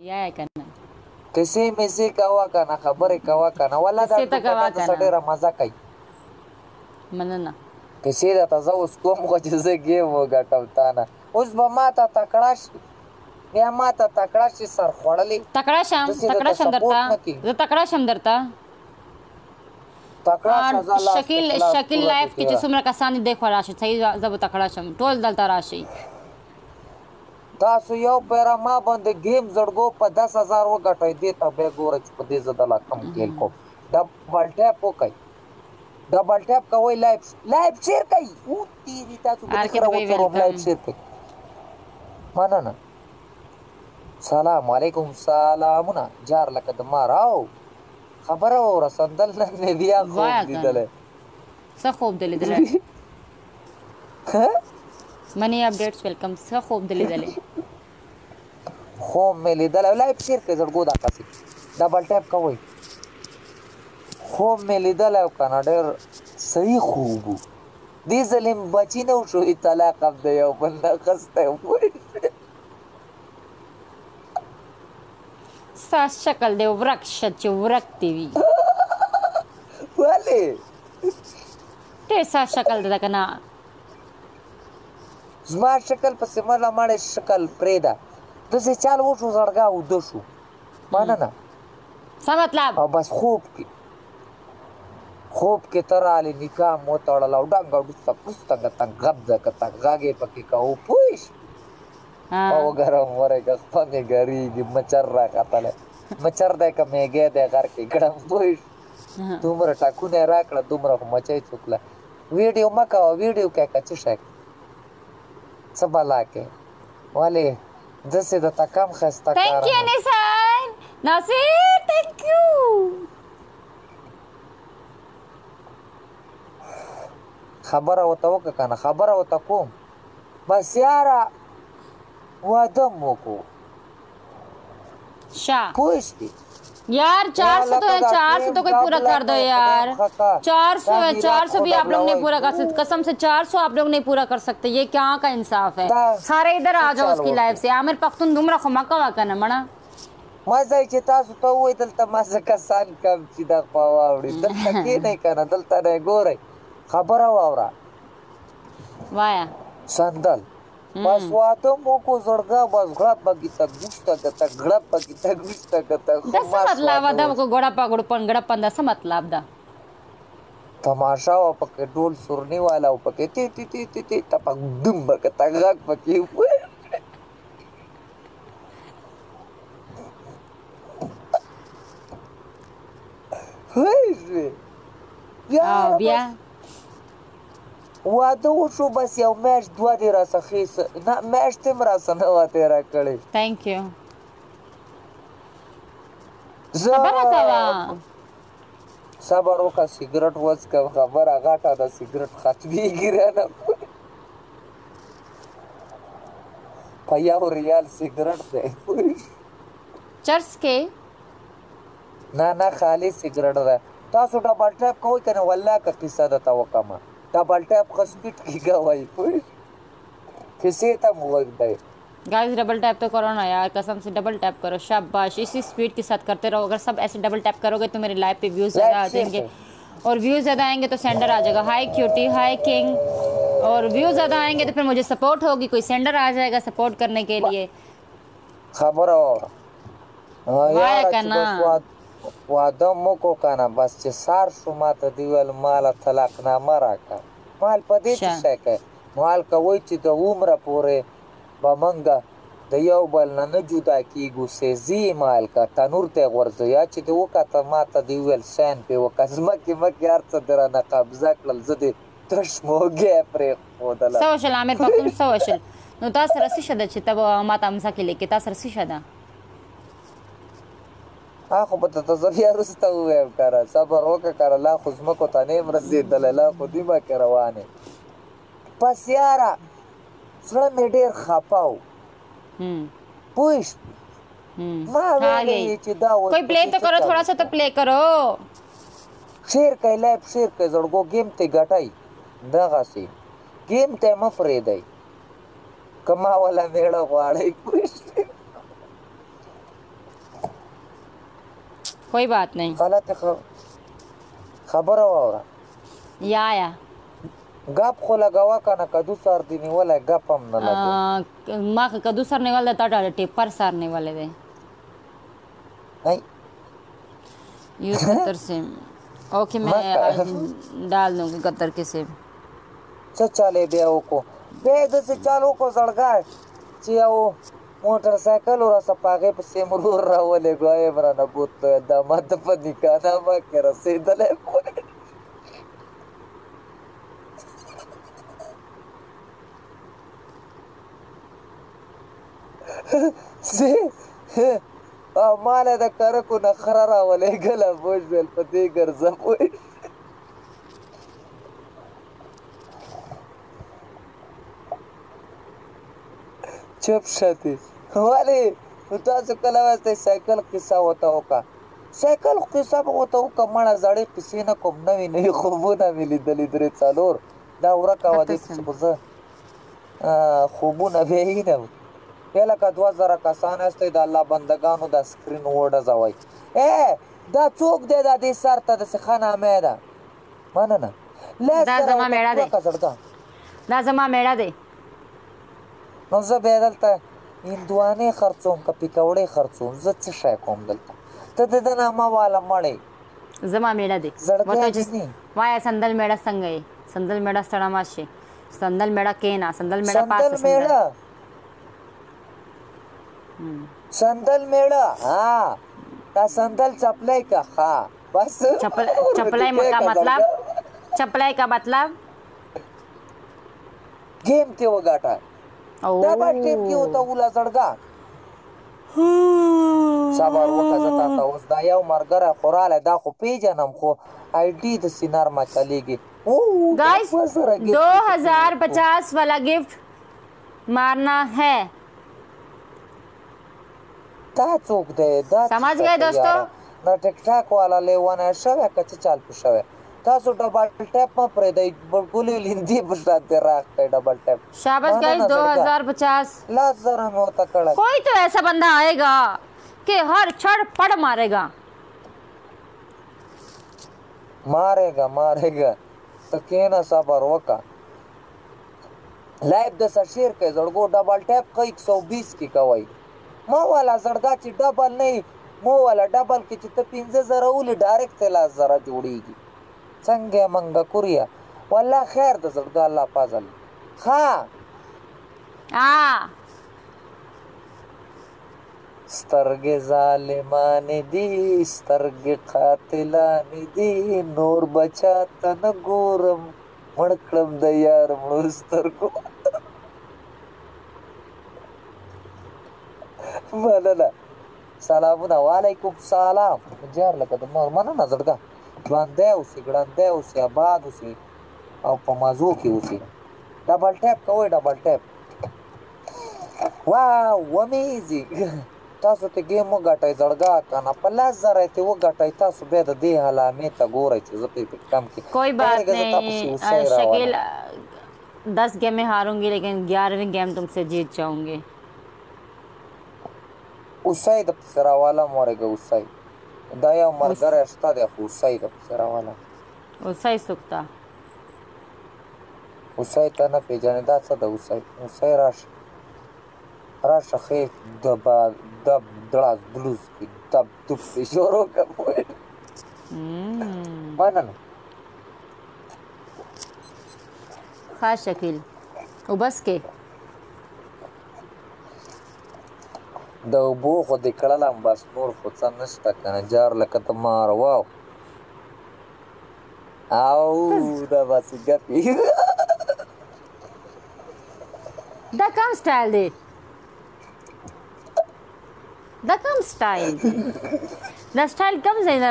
या کنه کسی مزه کوا کنه خبره کوا کنه ولا دا ټوکه سړی را مزه کوي مننه کسی دا تاسو اوس کوم خو چې زه گیم وګټم تا نه اوس به ما ته تکړه شي بیا ما ته تکړه شي سر خوړلې تکړه شم درته زه تکړه شم درته شکل لایف کې چې څومره کسان دې خو راشي صحیح زه به تکړه شم ټول دلته راشي تاسو یو پیرا ما باندې گیم زړګو په 10000 وګټای دي ته به ګوره چې په دې زده لا کم کېل کو ډبل ټاپ وکای ډبل ټاپ کوي لایف شیر کوي او تیری تاسو به سره وڅورو لایف شیر کوي مننه سلام علیکم سلامونه جار لکه د ماراو خبره اور سندل نه بیا خوب دیدله څه خوب دیدله Many updates welcome. څه خوب دلیدلې خوب مې لیدل لایف شیر کې زړګو دا پاسې ډبل ټاپ کوي خوب مې لیدل او کنه ډېر صحیح خوب دې ظلم بچی نه شو طلاق اب دی یو بل خسته ساس شکل دی ورک چې ورک دی وی ولی ډېر ساس شکل دی کنه زما شکل پسې مله ماړې شکل پرېږده داسې چال وشو زړګا اوده شو مننه څه مطلب او بس خوب کې ته رالې نکاح مو وتړله او ډنګه ډوسته پوسته ګته غب ځکته غږې پکې کوو پوه شي او ګرم ورېږه خپه مې ګرېږي مچر راختلی مچر دی که میږی دی غر کې ګړم پوه شي دومره ټاکونه یې راکړه دومره خو مچۍ څوکله ویډیو مه کوه ویډیو کې که څه شی څه بلا کې ولې داسې درته کم ښایسته کار تھینک یو ناصر تھینک یو خبره ورته وکړه که نه خبره ورته کوم بس یاره واده مو وکړو پوه شوې यार 400 तो है 400 तो कोई पूरा कर दो यार 400 भी आप लोग नहीं पूरा कर सकते कसम से 400 आप लोग नहीं पूरा कर सकते ये क्या का इंसाफ है सारे इधर आ जाओ उसकी लाइफ से आमिर पख्तून दुमरा खमका वाकना मना مزه چې تاسو ته وای دلته مزه کسان کم چې د خواوړي دلته کې نه کنه دلته نه ګوري خبره واوره وایا سندل بس واته مو کو زړګا بس غړپ بګی تک ګشته تک غړپ بګی تک ګشته تک څه مطلب دا کو غړپ غړ پن غړپ پن څه مطلب دا تماشا او پکې ډول سورنی والا او پکې تی تی تی تی تی تپک دم بک تک غک پکې بیا واده وشو بس یو میاشت دوه دې راڅخه نه میاشت هم راسه نه وه تېره کړې تھینک یو خبره کوه صبر وکړه سګرټ وڅکه خبره غټه ده سګرټ ختمېږي رانه په یو ریال سګرټ دی چرس کې نه خالي سګرټ ده تاسو ډبل ټاپ کوئ که نه والله که قصه درته وکړمه डबल टैप का स्पीड की गवाही किसी तक वर्क दे गाइस डबल टैप तो करो ना यार कसम से डबल टैप करो शाबाश इसी स्पीड के साथ करते रहो अगर सब ऐसे डबल टैप करोगे तो मेरे लाइव पे व्यूज ज़्यादा आ जाएंगे और व्यूज ज़्यादा आएंगे तो सेंडर आ जाएगा हाय क्यूटी हाय किंग और व्यूज ज़्यादा आएंगे तो फिर मुझे सपोर्ट होगी कोई सेंडर आ जाएगा सपोर्ट करने के लिए खबर واده مو کو کنه بس چې سار شو ماته دی ویل مال طلاق نامه راکړه مال په دې څه شی کوي مال کوي چې د عمره پورې به موږ د یو بل نه جدا کېږو سیزي مال که تنور ته غورځو یا چې دې وکته ماته دی ویل سین پې وکړه ځمکې مکې هر څه دې رانه قبضه کړل زه دې تش موږی پرېښودله څه وشل عامر پښتون څه وشل نو تا سره څه شه ده چې ته به ماته امضا کې لیکې تا سره څه شه ده خو به ته زه بیا وروسته ووایم کاره صبر وکړه کاره لا خو ځمکو ته نه یم رسېدلی لا خو نیمه کې روان یم بس یاره زړه مې ډېر خفه و پوه شوې ما ویلې چې دا کوئی پلے تو کرو تھوڑا سا تو پلے کرو شیر کوي لایف شیر کوي زړګو گیم ته ګټئ دغسې گیم ته مه پرېږدئ که ما والا میړه غواړئ پوه شوې कोई बात नहीं। غلط خبره واوره या गप खो लगावा کنه کدو سر دی نیولای गप هم نه لګو माँ का कद्दू सरने वाले था डाले टेपर सारने वाले थे नहीं यूज कतर से। ओके मैं डाल दूंगी कतर के से। चले बे को बे द से चालू को सड़का चिया वो मोटरसाइकिल और सपागे पे से मरूर रावले गए मरा न बुत दामाद पनी का नाम के रसीदले से माले द कर को नखरा रावले गला बोझ बेल पति कर जपोई चुप शाती वाले तासो कला वास्ते साइकिल किस्सा होता होगा साइकिल किस्सा होता होगा मना जड़े किसी न कोम नवी नहीं खूबो ना मिली दली दरे चालोर दावरा का वादे सुबह खूबो ना भेही ना पहला का 2000 का सान है तो अल्लाह बंदगानो दा स्क्रीन वर्ड जावाई ए दा चौक दे दा दे सरता द खाना मेरा माना ना ले दा जमा मेड़ा दे दा जमा मेड़ा दे नज़ बेदलता हिंदुआने खर्चों का पिकौड़े खर्चों जच्च शय कोम दलता तद दनामा वाला मड़े जमा मेड़ा दे वो तो जिसने वाया संदल मेड़ा संगए संदल मेड़ा सड़ामाशे संदल मेड़ा केना संदल मेड़ा पास संदल मेड़ा संदल मेड़ा हाँ ता संदल चपलाई का हाँ बस चपलाई का मतलब चपलाई का मतलब गेम ते वो गाटा डबल टेप की होता उला सड़का sabar waka zata ta us da yau margara qorala da ko pejanam ko id the सिनार मा चलेगी गाइस 2050 वाला गिफ्ट मारना है ता चोक दे दा समझ गए दोस्तों ना टिकटॉक वाला ले वाना शवे कच्चे चाल पुशवे तासो डबल टैप में पर दे बड़गुली लिंदी बसाते राख डबल टैप शाबाश गाइस 2050 ला जरा में होता कड़ा कोई तो ऐसा बंदा आएगा कि हर छड़ पड़ मारेगा मारेगा मारेगा तो केना सबर वका लाइव द शेयर के जड़गो डबल टैप का 120 की कवाई मो वाला जड़गा ची डबल नहीं मो वाला डबल की चित पिंजे जरा उली डायरेक्ट तेला जरा जोड़ीगी संगे मंगा कुरिया वल्ला खैर द जड़गा अल्लाह पाजल हाँ स्तरगे जालिमाने दी स्तरगे कातिलाने दी नूर बचाता न गोरम मणकड़म दयार मुस्तर को मनला सलामुना वालेकुम सलाम जार लगा तो मना ना जड़गा बांधे उसे आबाद उसे और पमाजो की उसे डबल टैप का वो डबल टैप वाव अमेजिंग तासो ते गेम गाटाय जड़गा काना पलास जरा ते वो गाटाय तासो बेद दे हाला में ता गोराय चे जते काम की कोई बात नहीं शकील 10 गेम में हारूंगी लेकिन 11वीं गेम तुमसे जीत जाऊंगी उसाई द सरावाला मोरेगा उसाई दया मरगर अस्ता दे उसाई द सरावाला उसाई सुक्ता उसाई तना पे जाने दा सा द उसाई राश खे दबा दब दड़ा ब्लूज की दब दुप जोरो का मोए मानन खास शकील उबस के दबो को दिखला बस नूर को सनस्ता kana jar la katamar wow au da basi gapi da kam style de da kam style da style kam zaina